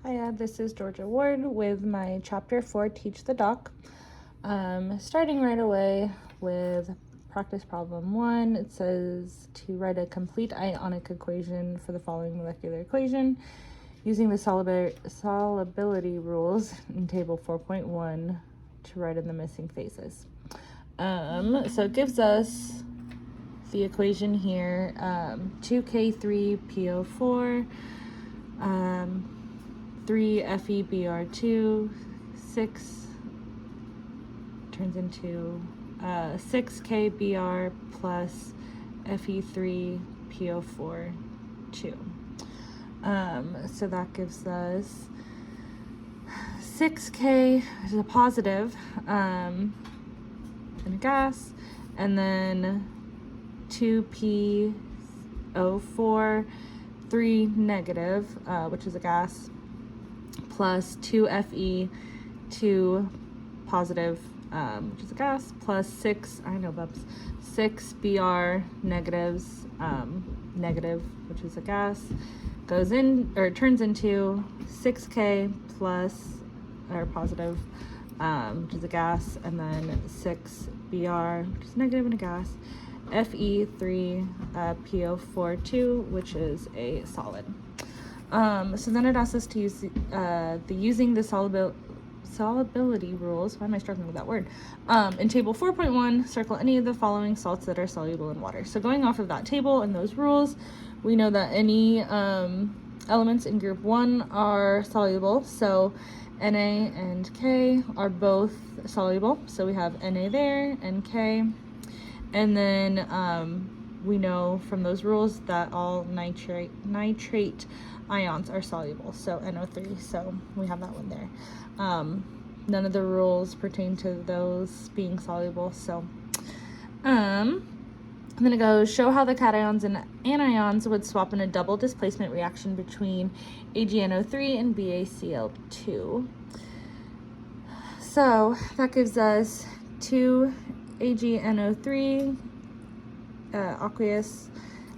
Hiya, this is Georgia Ward with my chapter 4, Teach the Doc. Starting right away with practice problem 1, it says to write a complete ionic equation for the following molecular equation using the solubility rules in table 4.1 to write in the missing phases. So it gives us the equation here, 2K3PO4, 3 FeBr2, 6 turns into 6KBr plus Fe3PO4 2. So that gives us 6K, which is a positive in a gas, and then 2PO4, 3 negative, which is a gas, plus 2Fe, 2 positive, which is a gas, plus 6 Br negatives, negative, which is a gas, goes in, or turns into 6K plus, or positive, which is a gas, and then 6 Br, which is negative in a gas, Fe3PO4 2, which is a solid. So then it asks us to use using the solubility rules. Why am I struggling with that word? In table 4.1, circle any of the following salts that are soluble in water. So going off of that table and those rules, we know that any elements in group 1 are soluble. So Na and K are both soluble. So we have Na there and K. And then we know from those rules that all nitrate ions are soluble, so NO3, so we have that one there. None of the rules pertain to those being soluble, so and then it goes, show how the cations and anions would swap in a double displacement reaction between AgNO3 and BaCl2. So that gives us 2 AgNO3 aqueous,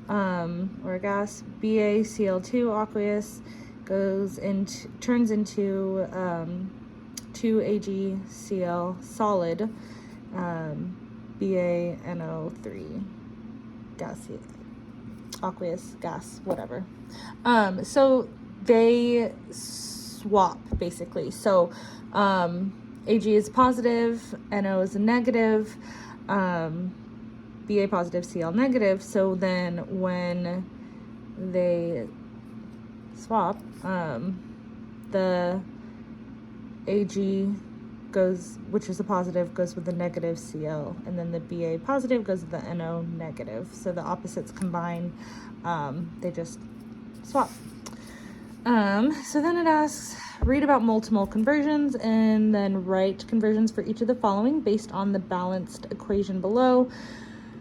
or a gas, BaCl2 aqueous turns into 2AgCl solid, BaNO3 gas, aqueous gas, whatever. So they swap basically. So Ag is positive, NO is a negative, Ba positive, Cl negative. So then when they swap, the Ag goes, which is a positive, goes with the negative Cl, and then the Ba positive goes with the NO negative. So the opposites combine, they just swap. So then it asks, read about mole-to-mole conversions and then write conversions for each of the following based on the balanced equation below.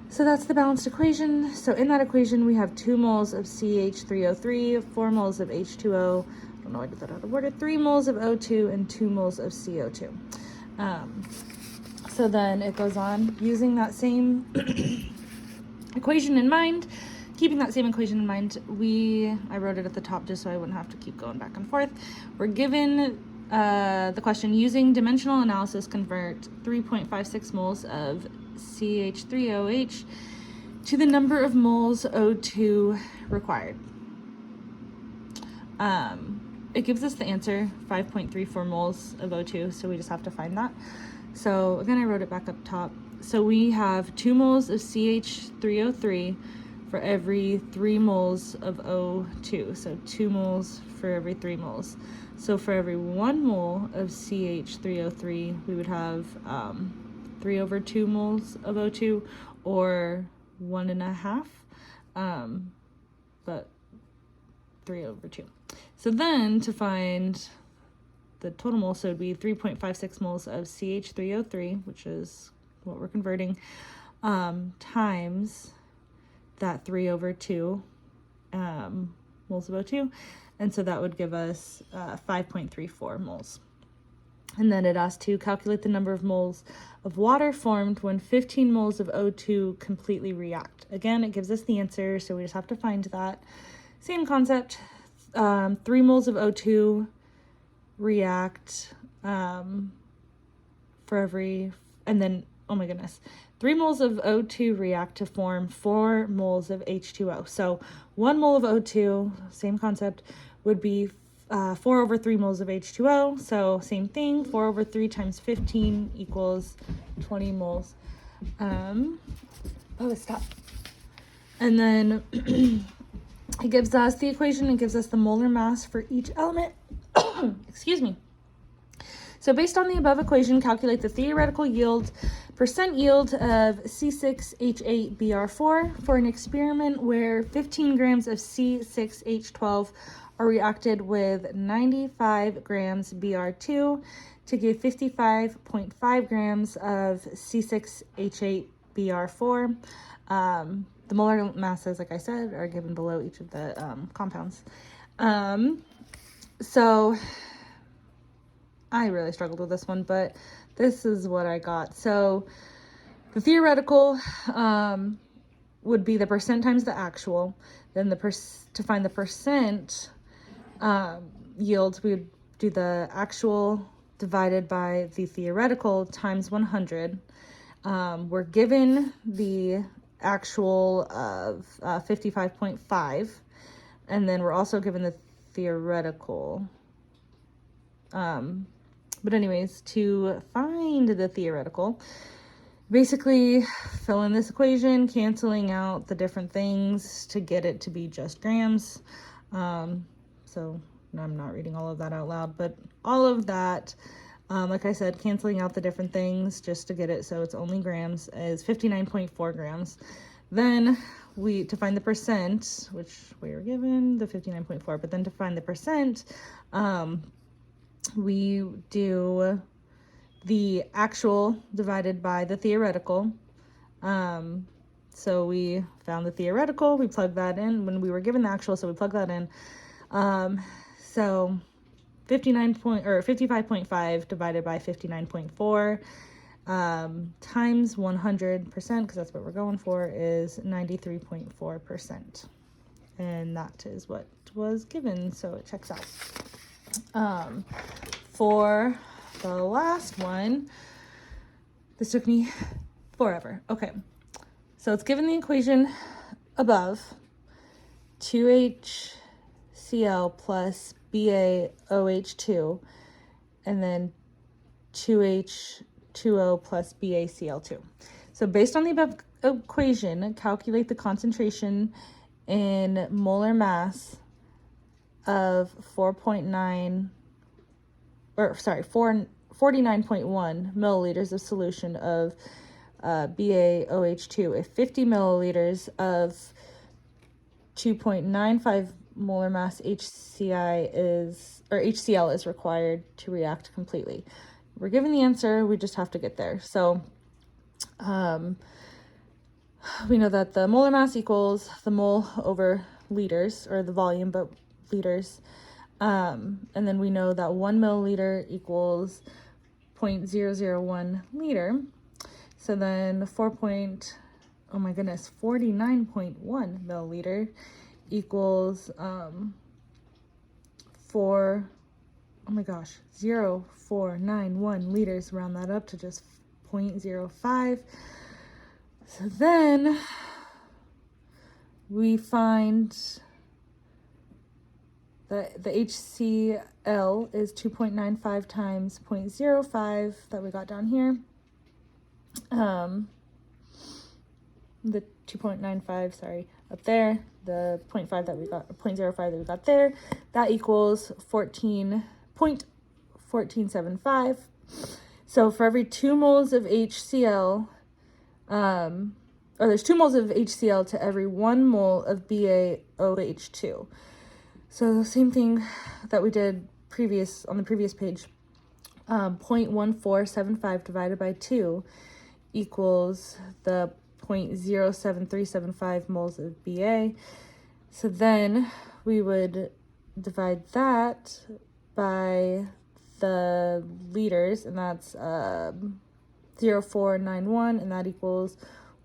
So that's the balanced equation. So in that equation, we have 2 moles of CH3O3, 4 moles of H2O, I don't know why I did that out of order, 3 moles of O2, and 2 moles of CO2. So then it goes on, using that same equation in mind, keeping that same equation in mind, I wrote it at the top just so I wouldn't have to keep going back and forth. We're given the question, using dimensional analysis, convert 3.56 moles of CH3OH to the number of moles O2 required. It gives us the answer, 5.34 moles of O2, so we just have to find that. So again, I wrote it back up top. So we have 2 moles of CH3O3 for every 3 moles of O2, so 2 moles for every 3 moles. So for every 1 mole of CH3O3, we would have 3/2 moles of O2, or 1.5, but 3/2. So then to find the total moles, so it would be 3.56 moles of CH3O3, which is what we're converting, times that 3/2 moles of O2, and so that would give us 5.34 moles. And then it asks to calculate the number of moles of water formed when 15 moles of O2 completely react. Again, it gives us the answer, so we just have to find that. Same concept, 3 moles of O2 react for every, and then, oh my goodness, 3 moles of O2 react to form 4 moles of H2O. So 1 mole of O2, same concept, would be 4 over 3 moles of H2O. So same thing, 4 over 3 times 15 equals 20 moles. Stop. And then it gives us the equation, it gives us the molar mass for each element. Excuse me. So based on the above equation, calculate the theoretical yield, percent yield of C6H8Br4 for an experiment where 15 grams of C6H12 are reacted with 95 grams Br2 to give 55.5 grams of C6H8Br4. The molar masses, like I said, are given below each of the compounds. So I really struggled with this one, but this is what I got. So the theoretical would be the percent times the actual. Then to find the percent yield, we would do the actual divided by the theoretical times 100. We're given the actual of 55.5, and then we're also given the theoretical. But anyways, to find the theoretical, basically fill in this equation, canceling out the different things to get it to be just grams. So I'm not reading all of that out loud, but all of that, like I said, canceling out the different things just to get it so it's only grams, is 59.4 grams. Then to find the percent, which we were given the 59.4, but then to find the percent, we do the actual divided by the theoretical. So we found the theoretical, we plugged that in when we were given the actual, so we plugged that in. So 55.5 divided by 59.4 times 100%, because that's what we're going for, is 93.4%. And that is what was given, so it checks out. For the last one, this took me forever. Okay, so it's given the equation above, 2HCl plus BaOH2, and then 2H2O plus BaCl2. So based on the above equation, calculate the concentration in molar mass of 49.1 milliliters of solution of BaOH2 if 50 milliliters of 2.95 molar mass HCl is required to react completely. We're given the answer, we just have to get there. So we know that the molar mass equals the mole over liters, or the volume, but liters. And then we know that 1 milliliter equals 0.001 liter. So then 49.1 milliliter equals 0.0491 liters, round that up to just 0.05. So then we find that the HCl is 2.95 times 0.05 that we got down here. The 2.95, sorry, up there, the 0.5 that we got, 0.05 that we got there, that equals 14.75. So for every 2 moles of HCl, or there's 2 moles of HCl to every 1 mole of BaOH2. So the same thing that we did on the previous page, 0.1475 divided by 2 equals the 0.07375 moles of Ba. So then we would divide that by the liters, and that's 0.0491, and that equals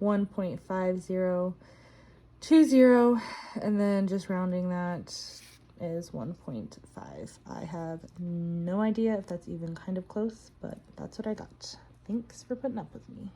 1.5020, and then just rounding that is 1.5. I have no idea if that's even kind of close, but that's what I got. Thanks for putting up with me.